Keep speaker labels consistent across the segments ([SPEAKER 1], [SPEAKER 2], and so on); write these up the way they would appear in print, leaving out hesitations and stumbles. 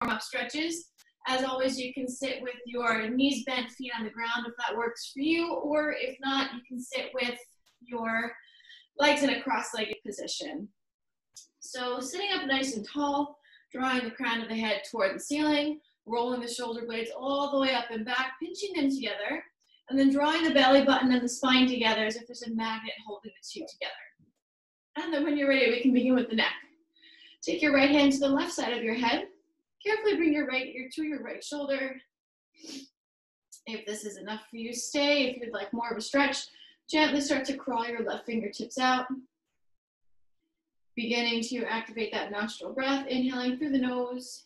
[SPEAKER 1] warm-up stretches. As always, you can sit with your knees bent, feet on the ground if that works for you, or if not, you can sit with your legs in a cross-legged position. So sitting up nice and tall, drawing the crown of the head toward the ceiling, rolling the shoulder blades all the way up and back, pinching them together, and then drawing the belly button and the spine together as if there's a magnet holding the two together. And then when you're ready, we can begin with the neck. Take your right hand to the left side of your head. Carefully bring your right ear to your right shoulder. If this is enough for you, stay. If you'd like more of a stretch, gently start to crawl your left fingertips out. Beginning to activate that nostril breath, inhaling through the nose,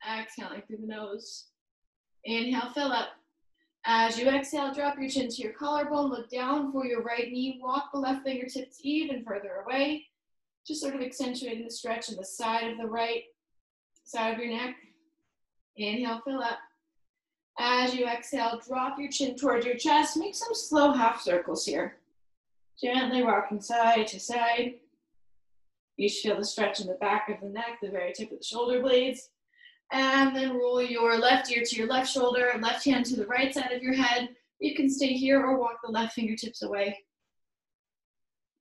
[SPEAKER 1] exhaling through the nose. Inhale, fill up. As you exhale, drop your chin to your collarbone, look down for your right knee, walk the left fingertips even further away, just sort of accentuating the stretch in the side of the right side of your neck. Inhale, fill up. As you exhale, drop your chin towards your chest, make some slow half circles here. Gently rocking side to side. You should feel the stretch in the back of the neck, the very tip of the shoulder blades. And then roll your left ear to your left shoulder, left hand to the right side of your head. You can stay here or walk the left fingertips away.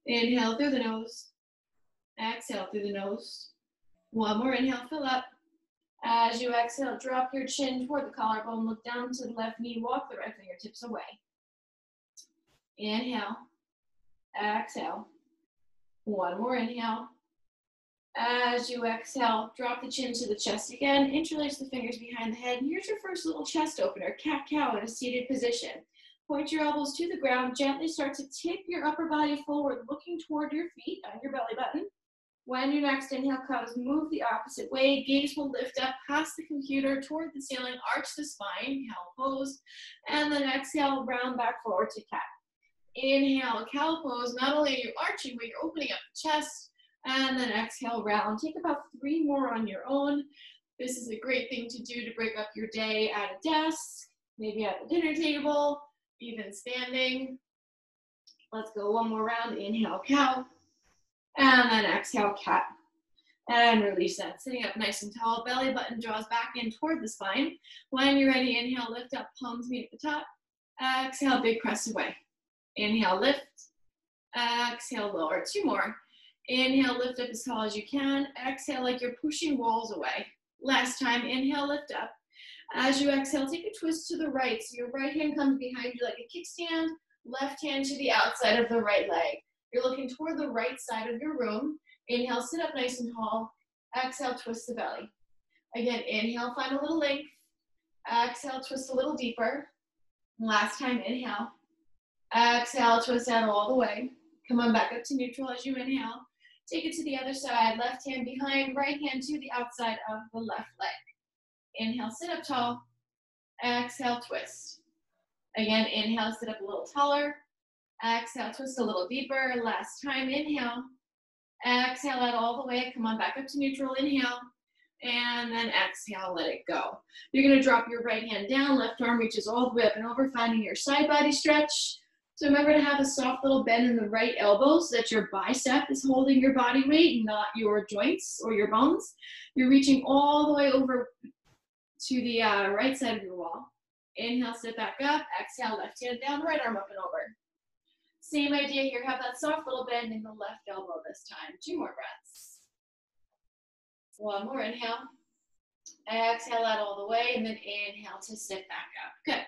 [SPEAKER 1] Inhale through the nose. Exhale through the nose. One more inhale, fill up. As you exhale, drop your chin toward the collarbone, look down to the left knee, walk the right fingertips away. Inhale. Exhale. One more inhale. As you exhale, drop the chin to the chest again, interlace the fingers behind the head. And here's your first little chest opener, cat-cow in a seated position. Point your elbows to the ground, gently start to tip your upper body forward, looking toward your feet on your belly button. When your next inhale comes, move the opposite way. Gaze will lift up past the computer toward the ceiling, arch the spine, cow pose, and then exhale, round back forward to cat. Inhale, cow pose. Not only are you arching, but you're opening up the chest. And then exhale, round. Take about 3 more on your own. This is a great thing to do to break up your day at a desk, maybe at the dinner table, even standing. Let's go one more round. Inhale, cow. And then exhale, cat. And release that. Sitting up nice and tall. Belly button draws back in toward the spine. When you're ready, inhale, lift up, palms meet at the top. Exhale, big press away. Inhale, lift. Exhale, lower. 2 more. Inhale, lift up as tall as you can. Exhale like you're pushing walls away. Last time, inhale, lift up. As you exhale, take a twist to the right. So your right hand comes behind you like a kickstand, left hand to the outside of the right leg. You're looking toward the right side of your room. Inhale, sit up nice and tall. Exhale, twist the belly. Again, inhale, find a little length. Exhale, twist a little deeper. Last time, inhale. Exhale, twist out all the way. Come on back up to neutral as you inhale. Take it to the other side, left hand behind, right hand to the outside of the left leg. Inhale, sit up tall. Exhale, twist. Again, inhale, sit up a little taller. Exhale, twist a little deeper. Last time, inhale. Exhale out all the way. Come on back up to neutral. Inhale. And then exhale, let it go. You're going to drop your right hand down. Left arm reaches all the way up and over, finding your side body stretch. So remember to have a soft little bend in the right elbow so that your bicep is holding your body weight, not your joints or your bones. You're reaching all the way over to the right side of your wall. Inhale, sit back up. Exhale, left hand down, right arm up and over. Same idea here. Have that soft little bend in the left elbow this time. 2 more breaths. 1 more inhale. Exhale out all the way, and then inhale to sit back up. Good.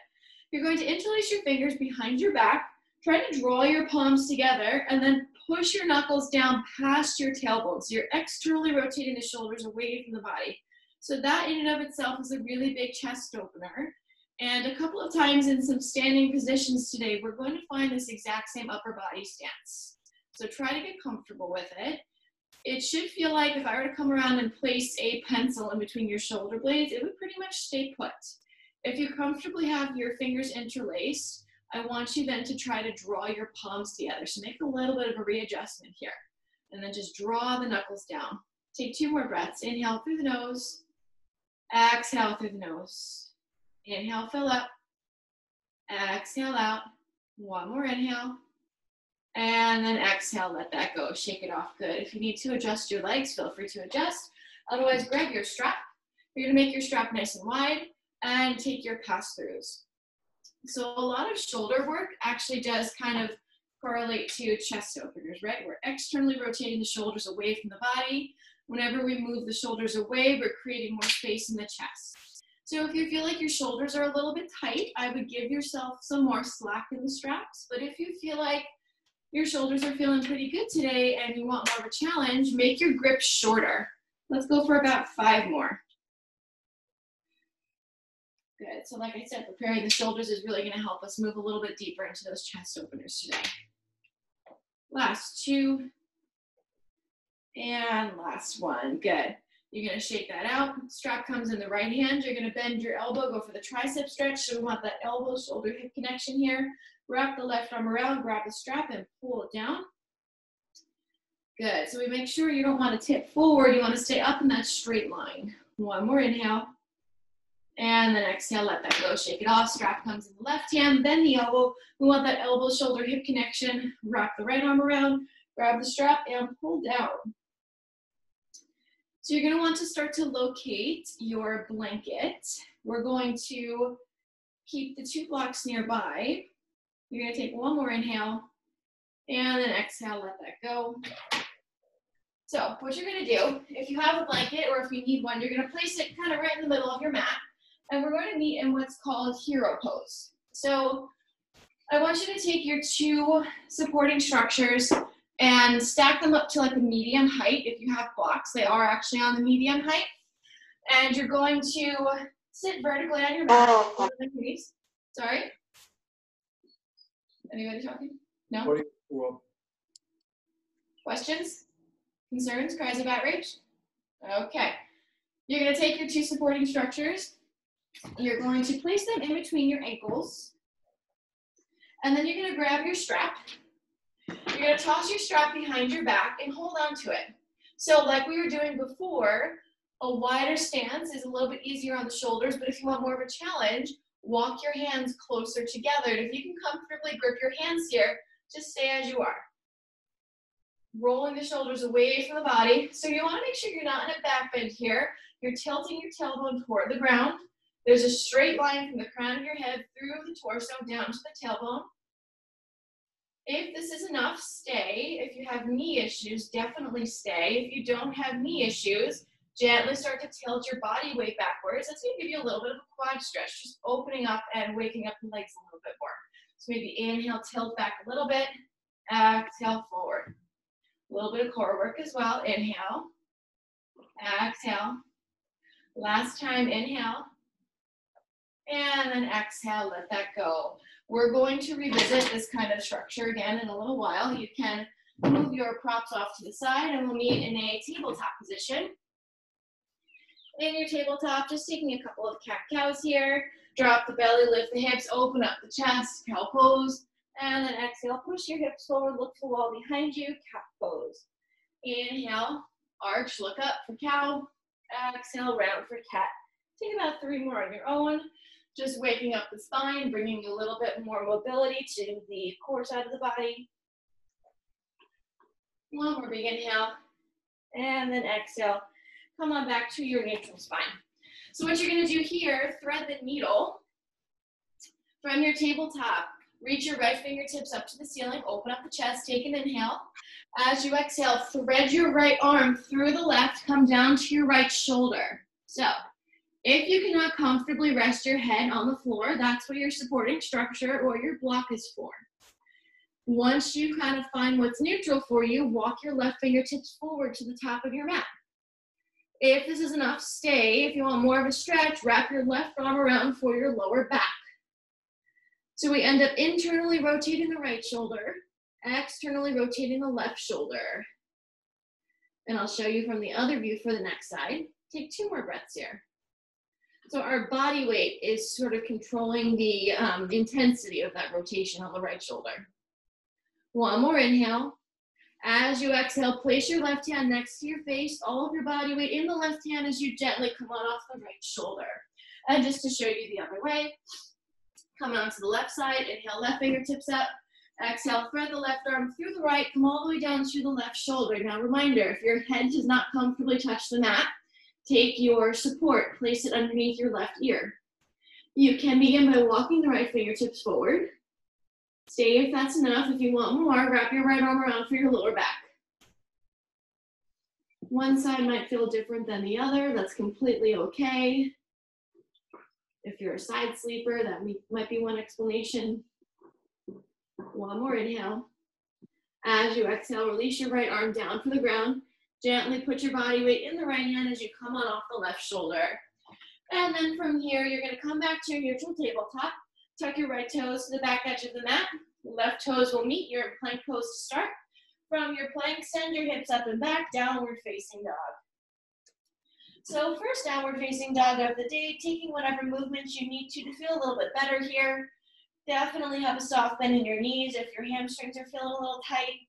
[SPEAKER 1] You're going to interlace your fingers behind your back. Try to draw your palms together and then push your knuckles down past your tailbone. So you're externally rotating the shoulders away from the body. So that in and of itself is a really big chest opener. And a couple of times in some standing positions today, we're going to find this exact same upper body stance. So try to get comfortable with it. It should feel like if I were to come around and place a pencil in between your shoulder blades, it would pretty much stay put. If you comfortably have your fingers interlaced, I want you then to try to draw your palms together. So make a little bit of a readjustment here. And then just draw the knuckles down. Take 2 more breaths. Inhale through the nose. Exhale through the nose. Inhale, fill up. Exhale out. 1 more inhale. And then exhale, let that go. Shake it off. Good. If you need to adjust your legs, feel free to adjust. Otherwise, grab your strap. You're gonna make your strap nice and wide and take your pass-throughs. So a lot of shoulder work actually does kind of correlate to chest openers, right? We're externally rotating the shoulders away from the body. Whenever we move the shoulders away, we're creating more space in the chest. So if you feel like your shoulders are a little bit tight, I would give yourself some more slack in the straps. But if you feel like your shoulders are feeling pretty good today and you want more of a challenge, make your grip shorter. Let's go for about 5 more. Good, so like I said, preparing the shoulders is really gonna help us move a little bit deeper into those chest openers today. Last 2, and last 1, good. You're gonna shake that out, strap comes in the right hand, you're gonna bend your elbow, go for the tricep stretch, so we want that elbow, shoulder, hip connection here. Wrap the left arm around, grab the strap and pull it down. Good, so we make sure you don't wanna tip forward, you wanna stay up in that straight line. 1 more inhale. And then exhale, let that go, shake it off. Strap comes in the left hand, bend the elbow. We want that elbow, shoulder, hip connection. Wrap the right arm around, grab the strap and pull down. So you're gonna want to start to locate your blanket. We're going to keep the 2 blocks nearby. You're gonna take 1 more inhale and then exhale, let that go. So what you're gonna do, if you have a blanket or if you need one, you're gonna place it kind of right in the middle of your mat. And we're going to meet in what's called hero pose. So I want you to take your 2 supporting structures and stack them up to like a medium height. If you have blocks, they are actually on the medium height. And you're going to sit vertically on your mat. Sorry? Anybody talking? No? Questions? Concerns? Cries of outrage? Okay. You're going to take your 2 supporting structures. You're going to place them in between your ankles. And then you're going to grab your strap. You're going to toss your strap behind your back and hold on to it. So like we were doing before, a wider stance is a little bit easier on the shoulders, but if you want more of a challenge, walk your hands closer together. And if you can comfortably grip your hands here, just stay as you are. Rolling the shoulders away from the body. So you want to make sure you're not in a back bend here. You're tilting your tailbone toward the ground. There's a straight line from the crown of your head through the torso down to the tailbone. If this is enough, stay. If you have knee issues, definitely stay. If you don't have knee issues, gently start to tilt your body weight backwards. That's going to give you a little bit of a quad stretch, just opening up and waking up the legs a little bit more. So maybe inhale, tilt back a little bit, exhale, forward. A little bit of core work as well. Inhale, exhale. Last time, inhale. And then exhale, let that go. We're going to revisit this kind of structure again in a little while. You can move your props off to the side and we'll meet in a tabletop position. In your tabletop, just taking a couple of cat-cows here. Drop the belly, lift the hips, open up the chest, cow pose. And then exhale, push your hips forward, look for the wall behind you, cat pose. Inhale, arch, look up for cow. Exhale, round for cat. Take about 3 more on your own. Just waking up the spine, bringing a little bit more mobility to the core side of the body. 1 more big inhale, and then exhale. Come on back to your neutral spine. So what you're gonna do here, thread the needle from your tabletop. Reach your right fingertips up to the ceiling, open up the chest, take an inhale. As you exhale, thread your right arm through the left, come down to your right shoulder. So, if you cannot comfortably rest your head on the floor, that's what your supporting structure or your block is for. Once you kind of find what's neutral for you, walk your left fingertips forward to the top of your mat. If this is enough, stay. If you want more of a stretch, wrap your left arm around for your lower back. So we end up internally rotating the right shoulder, externally rotating the left shoulder. And I'll show you from the other view for the next side. Take 2 more breaths here. So our body weight is sort of controlling the intensity of that rotation on the right shoulder. 1 more inhale. As you exhale, place your left hand next to your face, all of your body weight in the left hand as you gently come on off the right shoulder. And just to show you the other way, coming onto the left side, inhale, left fingertips up. Exhale, thread the left arm through the right, come all the way down to the left shoulder. Now reminder, if your head does not comfortably touch the mat, take your support, place it underneath your left ear. You can begin by walking the right fingertips forward. Stay if that's enough. If you want more, wrap your right arm around for your lower back. One side might feel different than the other. That's completely okay. If you're a side sleeper, that might be one explanation. One more inhale. As you exhale, release your right arm down for the ground. Gently put your body weight in the right hand as you come on off the left shoulder. And then from here, you're gonna come back to your neutral tabletop. Tuck your right toes to the back edge of the mat. Left toes will meet. You're in plank pose to start. From your plank, send your hips up and back, downward facing dog. So first downward facing dog of the day, taking whatever movements you need to feel a little bit better here. Definitely have a soft bend in your knees if your hamstrings are feeling a little tight.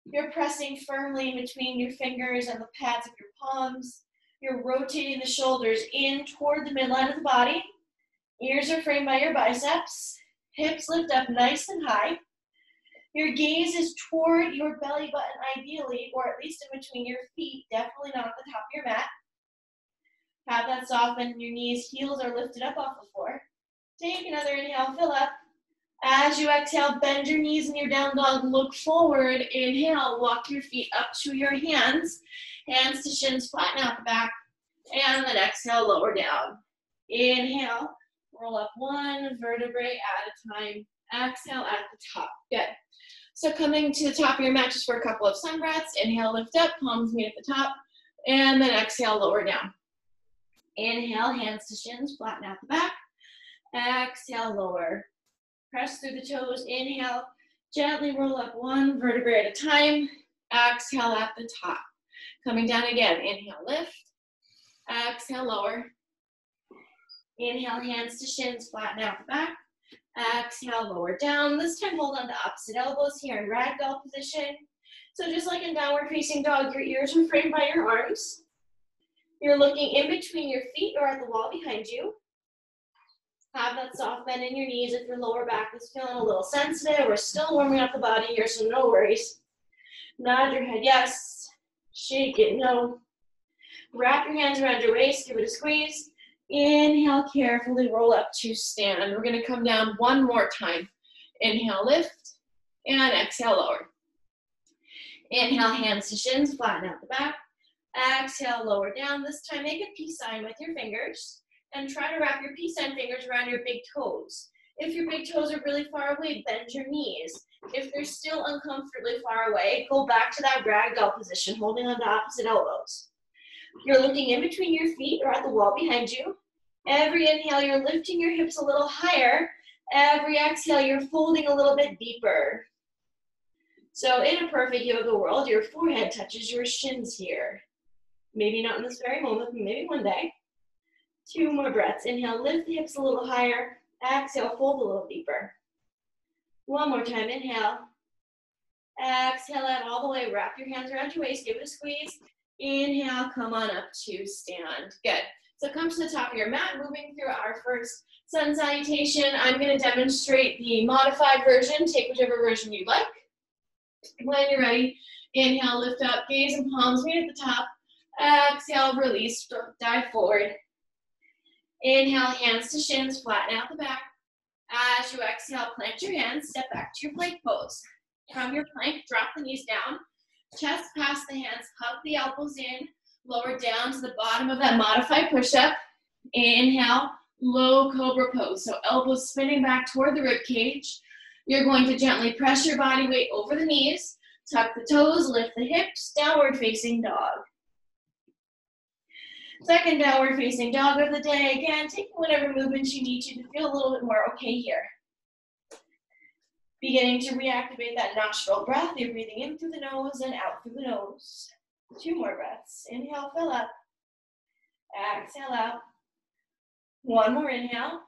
[SPEAKER 1] You're pressing firmly between your fingers and the pads of your palms. You're rotating the shoulders in toward the midline of the body. Ears are framed by your biceps. Hips lift up nice and high. Your gaze is toward your belly button ideally, or at least in between your feet, definitely not at the top of your mat. Have that soft bend in your knees. Heels are lifted up off the floor. Take another inhale, fill up. As you exhale, bend your knees in your down dog, look forward. Inhale, walk your feet up to your hands. Hands to shins, flatten out the back. And then exhale, lower down. Inhale, roll up one vertebrae at a time. Exhale at the top. Good. So coming to the top of your mat just for a couple of sun breaths. Inhale, lift up, palms meet at the top. And then exhale, lower down. Inhale, hands to shins, flatten out the back. Exhale, lower. Press through the toes. Inhale, gently roll up one vertebrae at a time. Exhale at the top. Coming down again. Inhale, lift. Exhale, lower. Inhale, hands to shins, flatten out the back. Exhale, lower down. This time hold on to opposite elbows here in ragdoll position. So just like in downward facing dog, your ears are framed by your arms. You're looking in between your feet or at the wall behind you. Have that soft bend in your knees if your lower back is feeling a little sensitive. We're still warming up the body here, so no worries. Nod your head, yes. Shake it, no. Wrap your hands around your waist, give it a squeeze. Inhale, carefully roll up to stand. We're gonna come down one more time. Inhale, lift, and exhale, lower. Inhale, hands to shins, flatten out the back. Exhale, lower down. This time, make a peace sign with your fingers. And try to wrap your peace sign fingers around your big toes. If your big toes are really far away, bend your knees. If they're still uncomfortably far away, go back to that ragdoll position, holding on to opposite elbows. You're looking in between your feet or at the wall behind you. Every inhale, you're lifting your hips a little higher. Every exhale, you're folding a little bit deeper. So in a perfect yoga world, your forehead touches your shins here. Maybe not in this very moment, but maybe one day. 2 more breaths. Inhale, lift the hips a little higher. Exhale, fold a little deeper. 1 more time. Inhale. Exhale out all the way. Wrap your hands around your waist. Give it a squeeze. Inhale, come on up to stand. Good. So come to the top of your mat, moving through our first sun salutation. I'm going to demonstrate the modified version. Take whichever version you'd like. When you're ready, inhale, lift up, gaze and palms meet at the top. Exhale, release, dive forward. Inhale, hands to shins, flatten out the back. As you exhale, plant your hands, step back to your plank pose. From your plank, drop the knees down, chest past the hands, hug the elbows in, lower down to the bottom of that modified push-up. Inhale, low cobra pose. So elbows spinning back toward the rib cage. You're going to gently press your body weight over the knees, tuck the toes, lift the hips, downward facing dog. Second downward facing dog of the day. Again, taking whatever movements you need to feel a little bit more okay here. Beginning to reactivate that nostril breath. You're breathing in through the nose and out through the nose. 2 more breaths. Inhale, fill up. Exhale out. 1 more inhale.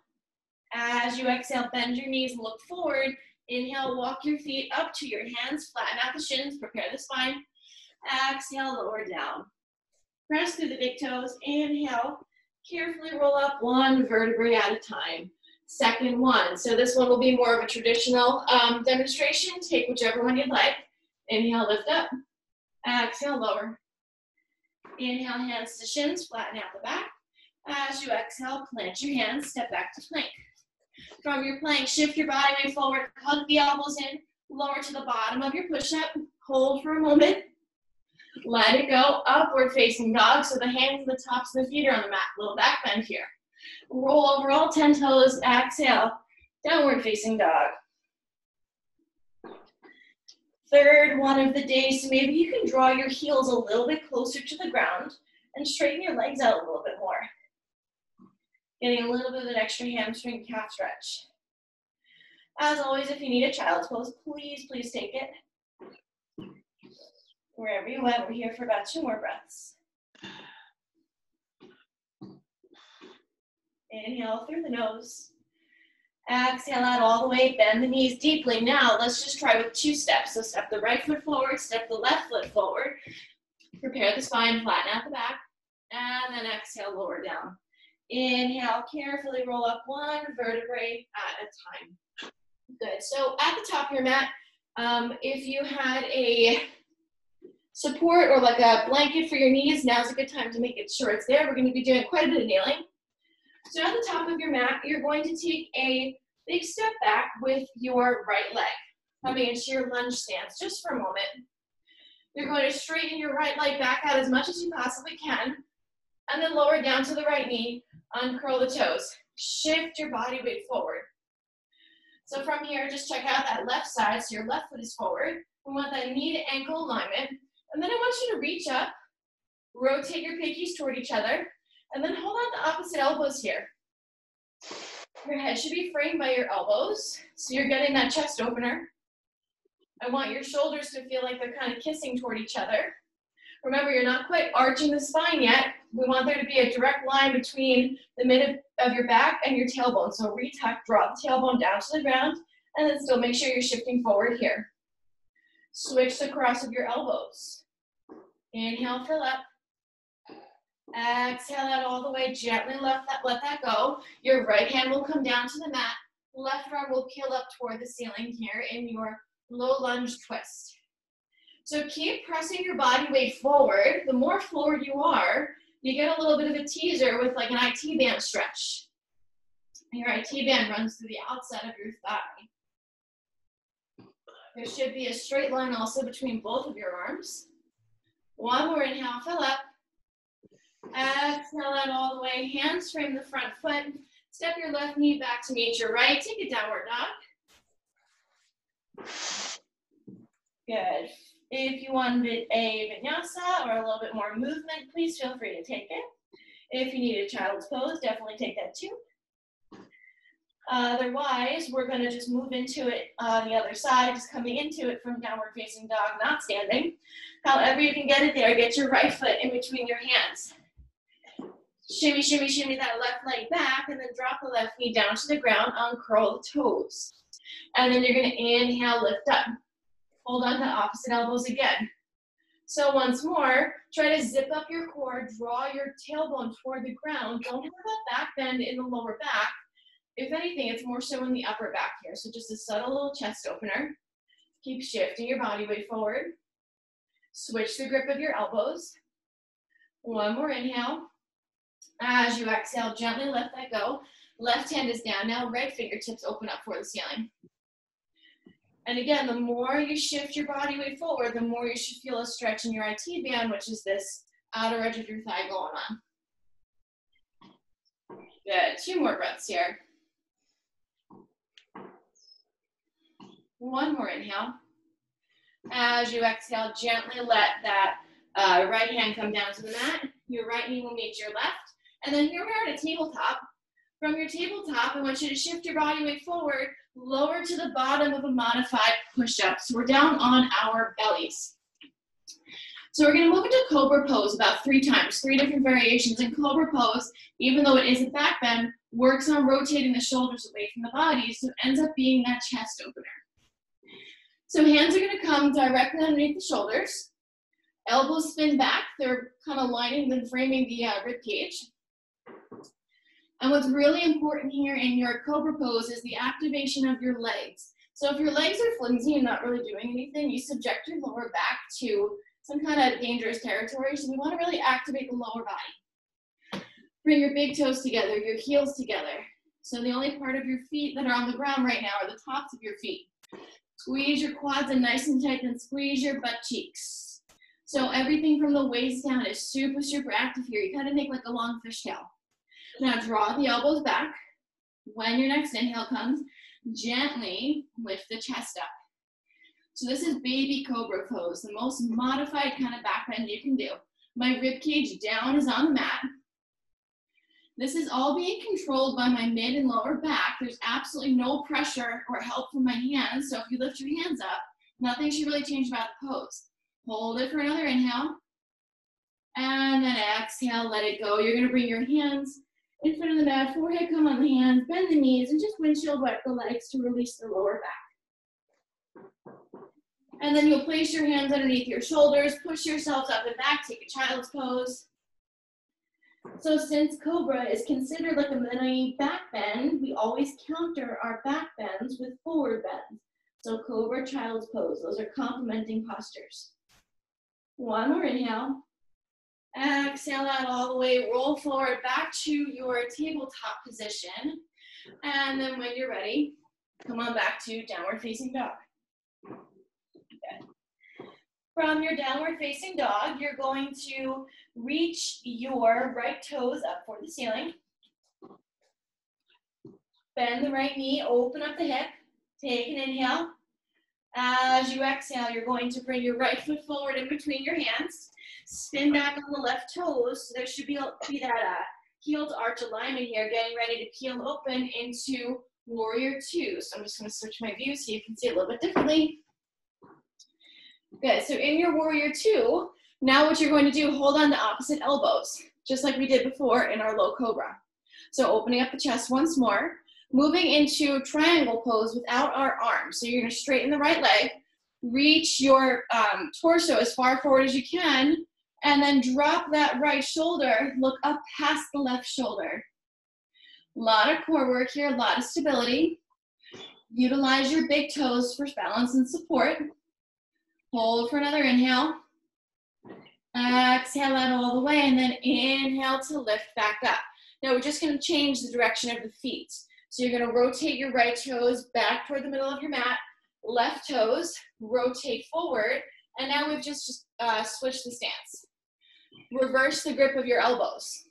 [SPEAKER 1] As you exhale, bend your knees, look forward. Inhale, walk your feet up to your hands, flatten out the shins, prepare the spine. Exhale, lower down. Press through the big toes. Inhale, carefully roll up 1 vertebrae at a time. Second one. So this one will be more of a traditional demonstration. Take whichever one you'd like. Inhale, lift up. Exhale, lower. Inhale, hands to shins, flatten out the back. As you exhale, plant your hands, step back to plank. From your plank, shift your body weight forward, hug the elbows in, lower to the bottom of your push-up, hold for a moment, let it go, upward facing dog, so the hands and the tops of the feet are on the mat, little back bend here. Roll over all 10 toes, exhale, downward facing dog. Third one of the day, so maybe you can draw your heels a little bit closer to the ground and straighten your legs out a little bit more. Getting a little bit of an extra hamstring calf stretch. As always, if you need a child's pose, please, please take it. Wherever you went, we're here for about 2 more breaths. Inhale through the nose. Exhale out all the way, bend the knees deeply. Now, let's just try with 2 steps. So step the right foot forward, step the left foot forward. Prepare the spine, flatten out the back. And then exhale, lower down. Inhale, carefully roll up 1 vertebrae at a time. Good. So at the top of your mat, if you had a support or like a blanket for your knees, now's a good time to make it sure it's there. We're going to be doing quite a bit of kneeling. So at the top of your mat, you're going to take a big step back with your right leg, coming into your lunge stance just for a moment. You're going to straighten your right leg back out as much as you possibly can, and then lower down to the right knee, uncurl the toes. Shift your body weight forward. So from here, just check out that left side, so your left foot is forward. We want that knee to ankle alignment, and then I want you to reach up, rotate your pinkies toward each other, and then hold out the opposite elbows here. Your head should be framed by your elbows, so you're getting that chest opener. I want your shoulders to feel like they're kind of kissing toward each other. Remember, you're not quite arching the spine yet. We want there to be a direct line between the mid of your back and your tailbone. So retuck, draw the tailbone down to the ground, and then still make sure you're shifting forward here. Switch the cross of your elbows. Inhale, fill up. Exhale out all the way, gently let that go. Your right hand will come down to the mat. Left arm will peel up toward the ceiling here in your low lunge twist. So keep pressing your body weight forward. The more forward you are, you get a little bit of a teaser with like an IT band stretch. Your IT band runs through the outside of your thigh. There should be a straight line also between both of your arms. 1 more inhale, fill up. Exhale out all the way, hands frame the front foot. Step your left knee back to meet your right. Take a downward dog. Good. If you wanted a vinyasa or a little bit more movement, please feel free to take it. If you need a child's pose, definitely take that too. Otherwise, we're going to just move into it on the other side, just coming into it from downward facing dog, not standing. However you can get it there, get your right foot in between your hands. Shimmy, shimmy, shimmy that left leg back, and then drop the left knee down to the ground, uncurl the toes. And then you're going to inhale, lift up. Hold on to opposite elbows again. So once more, try to zip up your core, draw your tailbone toward the ground. Don't have that back bend in the lower back. If anything, it's more so in the upper back here. So just a subtle little chest opener. Keep shifting your body weight forward. Switch the grip of your elbows. 1 more inhale. As you exhale, gently let that go. Left hand is down now. Right fingertips open up for the ceiling. And again, the more you shift your body weight forward, the more you should feel a stretch in your IT band, which is this outer edge of your thigh going on. Good. 2 more breaths here. 1 more inhale. As you exhale, gently let that right hand come down to the mat. Your right knee will meet your left. And then here we are at a tabletop. From your tabletop, I want you to shift your body weight forward, lower to the bottom of a modified push-up. So we're down on our bellies. So we're going to move into Cobra Pose about 3 times, 3 different variations. In Cobra Pose, even though it is a back bend, works on rotating the shoulders away from the body, so it ends up being that chest opener. So hands are going to come directly underneath the shoulders. Elbows spin back. They're kind of lining and framing the rib cage. And what's really important here in your Cobra Pose is the activation of your legs. So if your legs are flimsy and not really doing anything, you subject your lower back to some kind of dangerous territory. So we want to really activate the lower body. Bring your big toes together, your heels together. So the only part of your feet that are on the ground right now are the tops of your feet. Squeeze your quads in nice and tight, and squeeze your butt cheeks. So everything from the waist down is super, super active here. You kind of make like a long fishtail. Now draw the elbows back. When your next inhale comes, gently lift the chest up. So this is baby cobra pose, the most modified kind of back bend you can do. My rib cage down is on the mat. This is all being controlled by my mid and lower back. There's absolutely no pressure or help from my hands. So if you lift your hands up, nothing should really change about the pose. Hold it for another inhale. And then exhale, let it go. You're gonna bring your hands in front of the mat, forehead come on the hands, bend the knees, and just windshield wipe the legs to release the lower back. And then you'll place your hands underneath your shoulders, push yourselves up and back, take a child's pose. So since Cobra is considered like a mini back bend, we always counter our back bends with forward bends. So Cobra, child's pose, those are complementing postures. One more inhale. Exhale out all the way, roll forward back to your tabletop position. And then when you're ready, come on back to downward facing dog. Okay. From your downward facing dog, you're going to reach your right toes up for the ceiling. Bend the right knee, open up the hip, take an inhale. As you exhale, you're going to bring your right foot forward in between your hands. Spin back on the left toes. So there should be that heel to arch alignment here, getting ready to peel open into warrior two. So I'm just going to switch my view so you can see it a little bit differently. Good, so in your warrior two, now what you're going to do, hold on to opposite elbows, just like we did before in our low cobra. So opening up the chest once more, moving into triangle pose without our arms. So you're going to straighten the right leg, reach your torso as far forward as you can, and then drop that right shoulder, look up past the left shoulder. A lot of core work here, a lot of stability. Utilize your big toes for balance and support. Hold for another inhale. Exhale out all the way, and then inhale to lift back up. Now we're just going to change the direction of the feet. So you're going to rotate your right toes back toward the middle of your mat, left toes, rotate forward, and now we've just switched the stance. Reverse the grip of your elbows.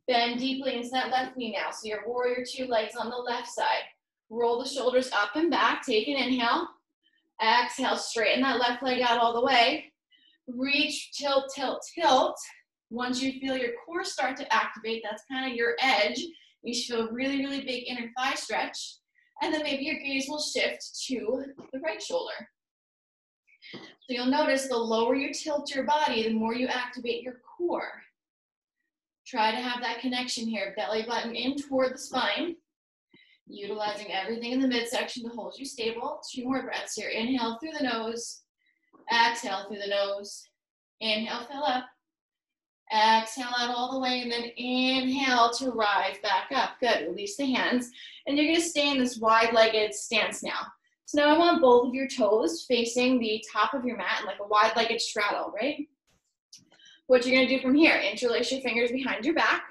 [SPEAKER 1] Bend deeply into that left knee now. So your warrior two legs on the left side. Roll the shoulders up and back, take an inhale. Exhale, straighten that left leg out all the way. Reach, tilt, tilt, tilt. Once you feel your core start to activate, that's kind of your edge. You should feel really, really big inner thigh stretch. And then maybe your gaze will shift to the right shoulder. So you'll notice the lower you tilt your body, the more you activate your core. Try to have that connection here. Belly button in toward the spine. Utilizing everything in the midsection to hold you stable. 2 more breaths here. Inhale through the nose. Exhale through the nose. Inhale, fill up. Exhale out all the way, and then inhale to rise back up. Good, release the hands. And you're gonna stay in this wide-legged stance now. So now I want both of your toes facing the top of your mat, like a wide-legged straddle, right? What you're gonna do from here, interlace your fingers behind your back.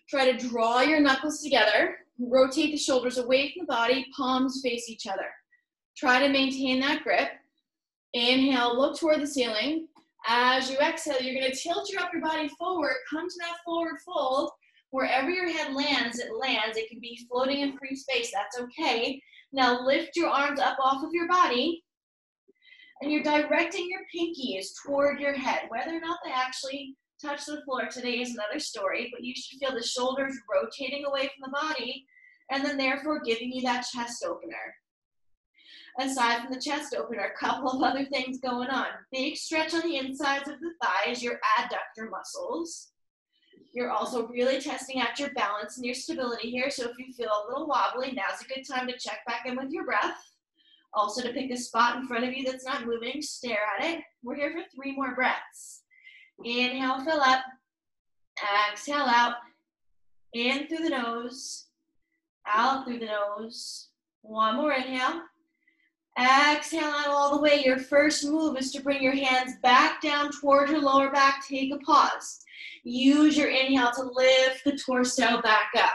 [SPEAKER 1] Try to draw your knuckles together. Rotate the shoulders away from the body, palms face each other. Try to maintain that grip. Inhale, look toward the ceiling. As you exhale, you're going to tilt your upper body forward, come to that forward fold. Wherever your head lands, it lands. It can be floating in free space, that's okay. Now lift your arms up off of your body, and you're directing your pinkies toward your head. Whether or not they actually touch the floor today is another story, but you should feel the shoulders rotating away from the body, and then therefore giving you that chest opener. Aside from the chest opener, a couple of other things going on. Big stretch on the insides of the thighs, your adductor muscles. You're also really testing out your balance and your stability here, so if you feel a little wobbly, now's a good time to check back in with your breath. Also to pick a spot in front of you that's not moving, stare at it. We're here for 3 more breaths. Inhale, fill up. Exhale out. In through the nose. Out through the nose. 1 more inhale. Exhale out all the way. Your first move is to bring your hands back down towards your lower back. Take a pause. Use your inhale to lift the torso back up.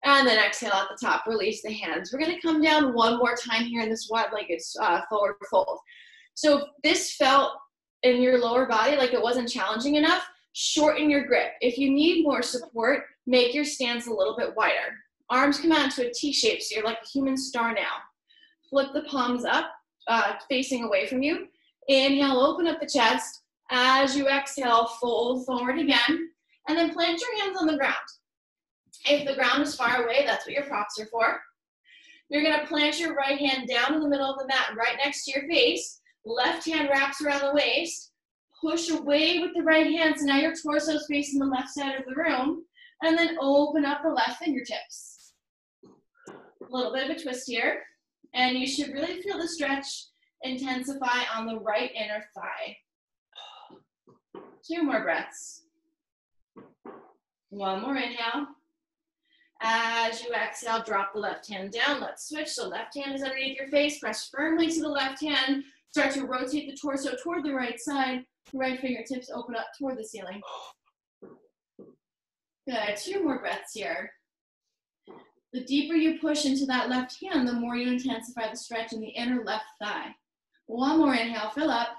[SPEAKER 1] And then exhale at the top. Release the hands. We're going to come down one more time here in this wide-legged forward fold. So if this felt in your lower body like it wasn't challenging enough, shorten your grip. If you need more support, make your stance a little bit wider. Arms come out into a T shape, so you're like a human star now. Flip the palms up, facing away from you. Inhale, open up the chest. As you exhale, fold forward again. And then plant your hands on the ground. If the ground is far away, that's what your props are for. You're going to plant your right hand down in the middle of the mat, right next to your face. Left hand wraps around the waist. Push away with the right hand, so now your torso is facing the left side of the room. And then open up the left fingertips. A little bit of a twist here. And you should really feel the stretch intensify on the right inner thigh. 2 more breaths. 1 more inhale. As you exhale, drop the left hand down. Let's switch. So left hand is underneath your face. Press firmly to the left hand. Start to rotate the torso toward the right side. Right fingertips open up toward the ceiling. Good. 2 more breaths here. The deeper you push into that left hand, the more you intensify the stretch in the inner left thigh. 1 more inhale. Fill up.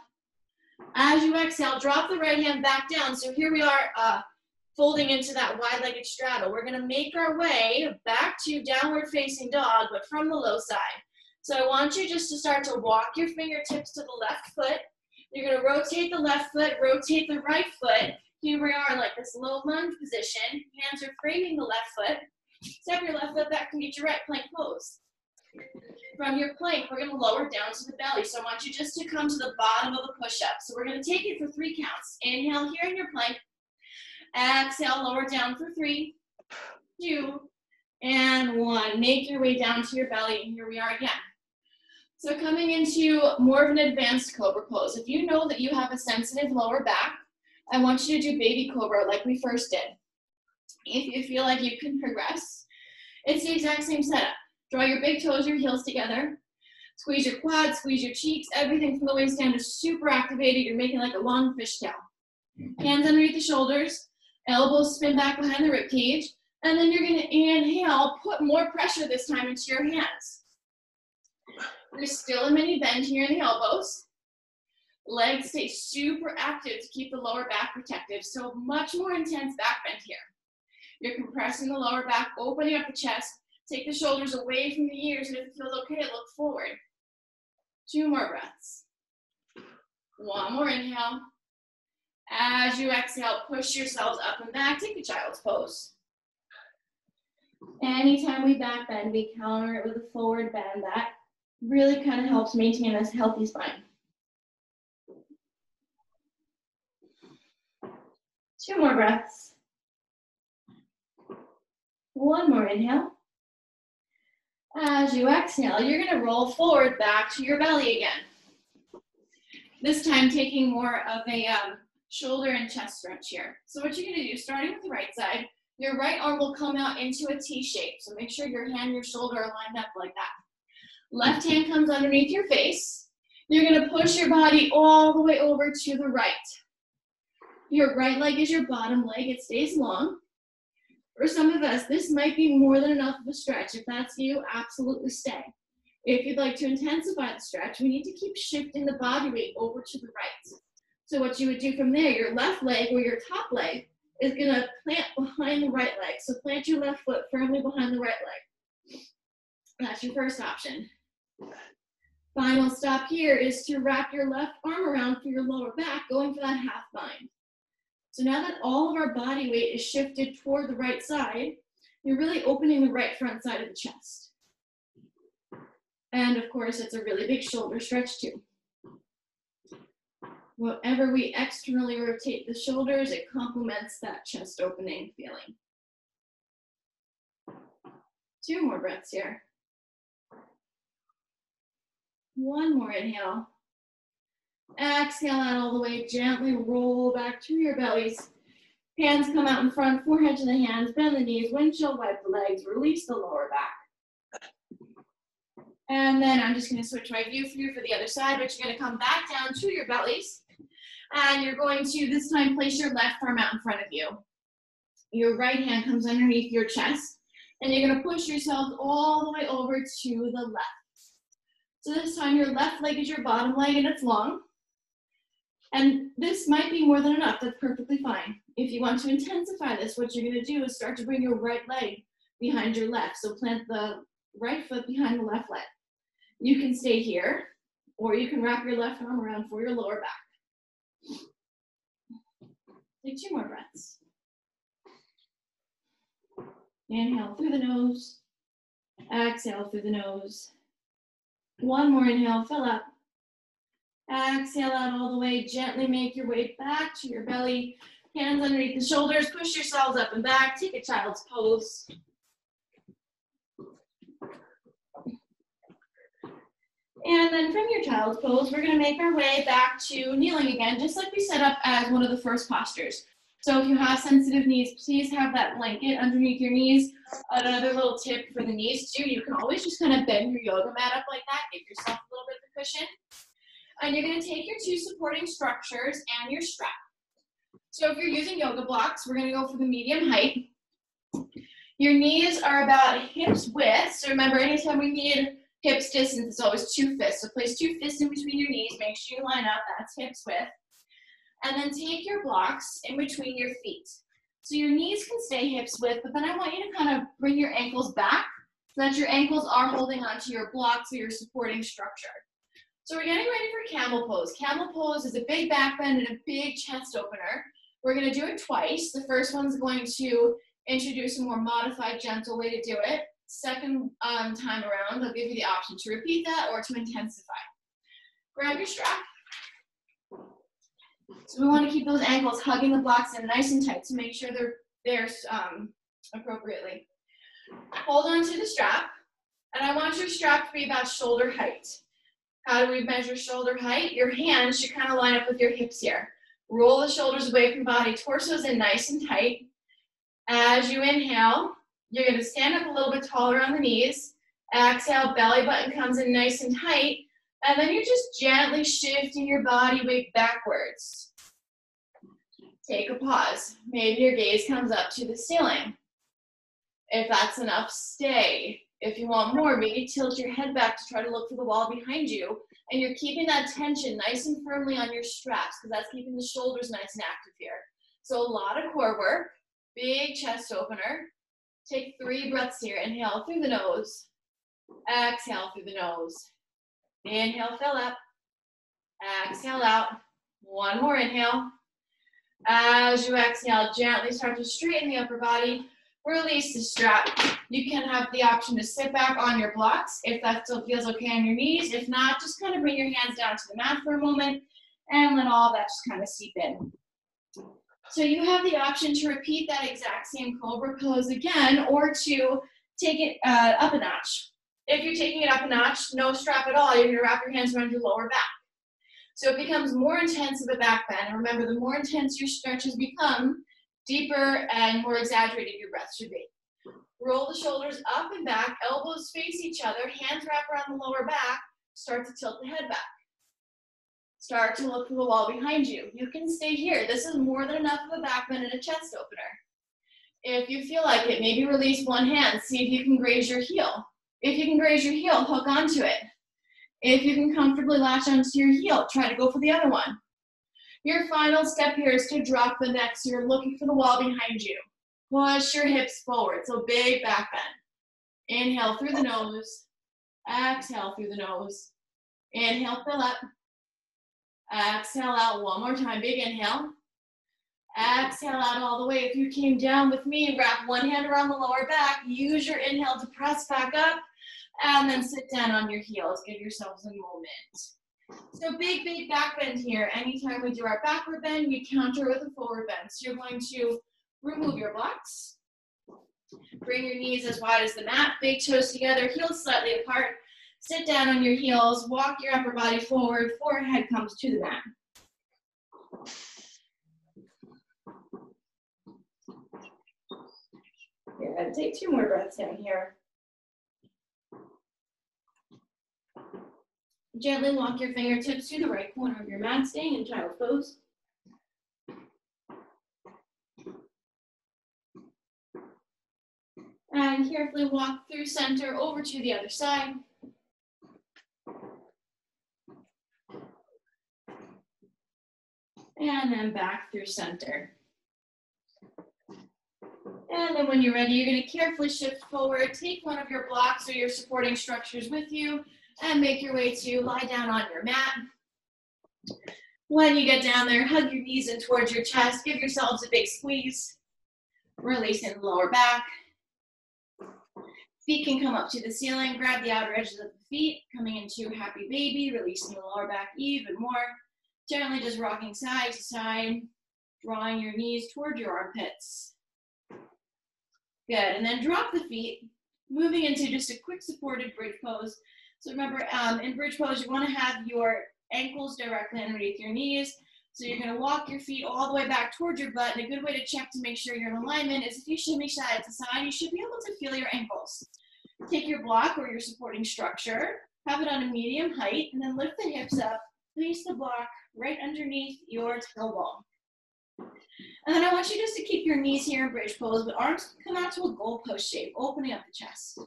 [SPEAKER 1] As you exhale, drop the right hand back down. So here we are folding into that wide-legged straddle. We're going to make our way back to downward facing dog, but from the low side. So I want you just to start to walk your fingertips to the left foot. You're going to rotate the left foot, rotate the right foot. Here we are in like this low lunge position. Hands are framing the left foot. Step your left foot back and get your right plank pose. From your plank, we're going to lower down to the belly. So I want you just to come to the bottom of the push-up. So we're going to take it for 3 counts. Inhale here in your plank. Exhale, lower down for 3, 2, and 1. Make your way down to your belly, and here we are again. So coming into more of an advanced cobra pose. If you know that you have a sensitive lower back, I want you to do baby cobra like we first did. If you feel like you can progress, it's the exact same setup. Draw your big toes, your heels together. Squeeze your quads, squeeze your cheeks. Everything from the waist down is super activated. You're making like a long fishtail. Hands underneath the shoulders. Elbows spin back behind the rib cage. And then you're going to inhale, put more pressure this time into your hands. There's still a mini bend here in the elbows. Legs stay super active to keep the lower back protective. So much more intense back bend here. You're compressing the lower back, opening up the chest. Take the shoulders away from the ears, and if it feels okay, look forward. 2 more breaths. 1 more inhale. As you exhale, push yourselves up and back. Take a child's pose. Anytime we back bend, we counter it with a forward bend. That really kind of helps maintain a healthy spine. 2 more breaths. 1 more inhale. As you exhale, you're going to roll forward back to your belly again. This time taking more of a shoulder and chest stretch here. So what you're going to do, starting with the right side, your right arm will come out into a T shape. So make sure your hand and your shoulder are lined up like that. Left hand comes underneath your face. You're going to push your body all the way over to the right. Your right leg is your bottom leg. It stays long. For some of us, this might be more than enough of a stretch. If that's you, absolutely stay. If you'd like to intensify the stretch, we need to keep shifting the body weight over to the right. So what you would do from there, your left leg or your top leg is going to plant behind the right leg. So plant your left foot firmly behind the right leg. That's your first option. Final stop here is to wrap your left arm around for your lower back, going for that half bind. So now that all of our body weight is shifted toward the right side, you're really opening the right front side of the chest. And of course, it's a really big shoulder stretch too. Whatever we externally rotate the shoulders, it complements that chest opening feeling. 2 more breaths here. 1 more inhale. Exhale out all the way, gently roll back to your bellies. Hands come out in front, forehead to the hands, bend the knees, windshield wipe the legs, release the lower back. And then I'm just gonna switch my view for you for the other side, but you're gonna come back down to your bellies. And you're going to, this time, place your left arm out in front of you. Your right hand comes underneath your chest. And you're gonna push yourself all the way over to the left. So this time, your left leg is your bottom leg and it's long. And this might be more than enough, that's perfectly fine. If you want to intensify this, what you're gonna do is start to bring your right leg behind your left. So plant the right foot behind the left leg. You can stay here, or you can wrap your left arm around for your lower back. Take 2 more breaths. Inhale through the nose, exhale through the nose. 1 more inhale, fill up. Exhale out all the way, gently make your way back to your belly. Hands underneath the shoulders, push yourselves up and back, take a child's pose. And then from your child's pose, we're gonna make our way back to kneeling again, just like we set up as one of the first postures. So if you have sensitive knees, please have that blanket underneath your knees. Another little tip for the knees too, you can always just kind of bend your yoga mat up like that, give yourself a little bit of a cushion. And you're gonna take your 2 supporting structures and your strap. So if you're using yoga blocks, we're gonna go for the medium height. Your knees are about hips width. So remember, anytime we need hips distance, it's always 2 fists. So place 2 fists in between your knees, make sure you line up, that's hips width. And then take your blocks in between your feet. So your knees can stay hips width, but then I want you to kind of bring your ankles back so that your ankles are holding onto your blocks or your supporting structure. So we're getting ready for camel pose. Camel pose is a big back bend and a big chest opener. We're gonna do it twice. The first one's going to introduce a more modified, gentle way to do it. Second time around, they'll give you the option to repeat that or to intensify. Grab your strap. So we want to keep those ankles hugging the blocks in nice and tight to make sure they're there appropriately. Hold on to the strap, and I want your strap to be about shoulder height. How do we measure shoulder height? Your hands should kind of line up with your hips here. Roll the shoulders away from body, torso's in nice and tight. As you inhale, you're going to stand up a little bit taller on the knees. Exhale, belly button comes in nice and tight. And then you're just gently shifting your body weight backwards. Take a pause. Maybe your gaze comes up to the ceiling. If that's enough, stay. If you want more, maybe tilt your head back to try to look for the wall behind you. And you're keeping that tension nice and firmly on your straps because that's keeping the shoulders nice and active here. So a lot of core work, big chest opener. Take 3 breaths here. Inhale through the nose. Exhale through the nose. Inhale, fill up. Exhale out. 1 more inhale. As you exhale, gently start to straighten the upper body. Release the strap. You can have the option to sit back on your blocks if that still feels okay on your knees. If not, just kind of bring your hands down to the mat for a moment and let all that just kind of seep in. So you have the option to repeat that exact same cobra pose again or to take it up a notch. If you're taking it up a notch, no strap at all, you're going to wrap your hands around your lower back. So it becomes more intense of a back bend. And remember, the more intense your stretches become, deeper and more exaggerated your breath should be. Roll the shoulders up and back, elbows face each other, hands wrap around the lower back, start to tilt the head back. Start to look for the wall behind you. You can stay here. This is more than enough of a back bend and a chest opener. If you feel like it, maybe release one hand, see if you can graze your heel. If you can graze your heel, hook onto it. If you can comfortably latch onto your heel, try to go for the other one. Your final step here is to drop the neck, so you're looking for the wall behind you. Push your hips forward, so big back bend. Inhale through the nose. Exhale through the nose. Inhale, fill up. Exhale out 1 more time, big inhale. Exhale out all the way. If you came down with me, wrap one hand around the lower back, use your inhale to press back up, and then sit down on your heels. Give yourselves a moment. So big back bend here. Anytime we do our backward bend, we counter with a forward bend. So you're going to remove your blocks. Bring your knees as wide as the mat, big toes together, heels slightly apart. Sit down on your heels, walk your upper body forward, forehead comes to the mat. You're gonna take 2 more breaths down here. Gently walk your fingertips to the right corner of your mat, staying in child's pose. And carefully walk through center over to the other side. And then back through center. And then when you're ready, you're going to carefully shift forward, take one of your blocks or your supporting structures with you, and make your way to lie down on your mat. When you get down there, hug your knees in towards your chest, give yourselves a big squeeze, releasing the lower back. Feet can come up to the ceiling, grab the outer edges of the feet, coming into happy baby, releasing the lower back even more. Gently just rocking side to side, drawing your knees toward your armpits. Good, and then drop the feet, moving into just a quick supported bridge pose. So remember, in bridge pose, you want to have your ankles directly underneath your knees. So you're going to walk your feet all the way back towards your butt. And a good way to check to make sure you're in alignment is if you shimmy side to side, you should be able to feel your ankles. Take your block or your supporting structure, have it on a medium height, and then lift the hips up, place the block right underneath your tailbone. And then I want you just to keep your knees here in bridge pose, but arms come out to a goalpost shape, opening up the chest.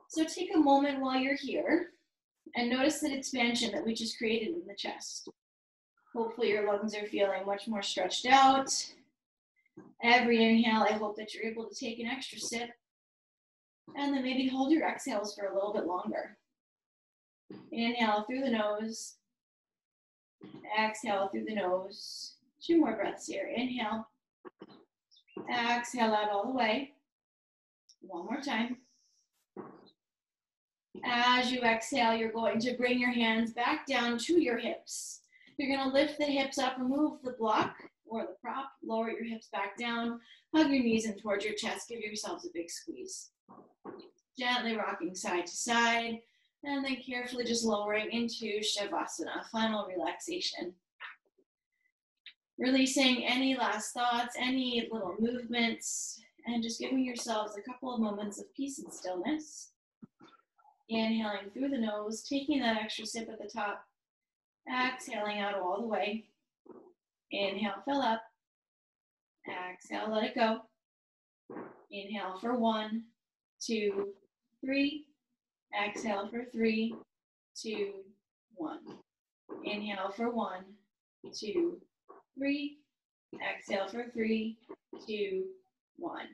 [SPEAKER 1] So take a moment while you're here and notice that expansion that we just created in the chest. Hopefully your lungs are feeling much more stretched out. Every inhale, I hope that you're able to take an extra sip. And then maybe hold your exhales for a little bit longer. Inhale through the nose. Exhale through the nose. 2 more breaths here. Inhale. Exhale out all the way. 1 more time. As you exhale, you're going to bring your hands back down to your hips. You're going to lift the hips up, remove the block or the prop, lower your hips back down, hug your knees in towards your chest, give yourselves a big squeeze. Gently rocking side to side, and then carefully just lowering into Shavasana, final relaxation. Releasing any last thoughts, any little movements, and just giving yourselves a couple of moments of peace and stillness. Inhaling through the nose, taking that extra sip at the top, exhaling out all the way. Inhale, fill up. Exhale, let it go. Inhale for 1, 2, 3. Exhale for 3, 2, 1. Inhale for 1, 2, 3. Exhale for 3, 2, 1.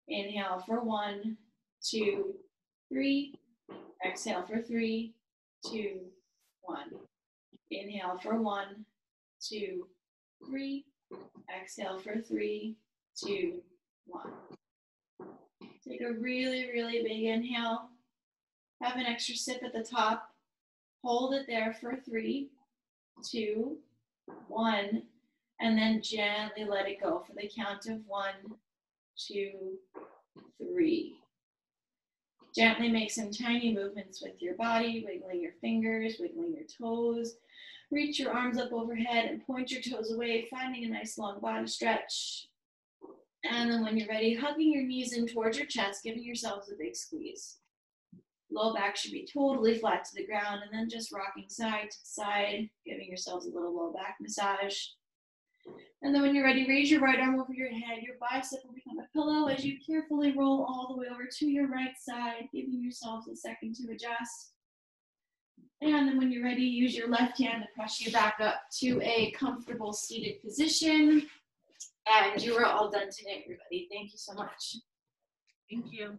[SPEAKER 1] Inhale for 1, 2, 3. Exhale for 3, 2, 1. Inhale for 1, 2, 3. Exhale for 3, 2, 1. Take a really, really big inhale. Have an extra sip at the top. Hold it there for 3, 2, 1. And then gently let it go for the count of 1, 2, 3. Gently make some tiny movements with your body, wiggling your fingers, wiggling your toes. Reach your arms up overhead and point your toes away, finding a nice long body stretch. And then when you're ready, hugging your knees in towards your chest, giving yourselves a big squeeze. Low back should be totally flat to the ground, and then just rocking side to side, giving yourselves a little low back massage. And then when you're ready, raise your right arm over your head. Your bicep will become a pillow as you carefully roll all the way over to your right side, giving yourselves a second to adjust. And then when you're ready, use your left hand to press you back up to a comfortable seated position. And you are all done today, everybody. Thank you so much.
[SPEAKER 2] Thank you.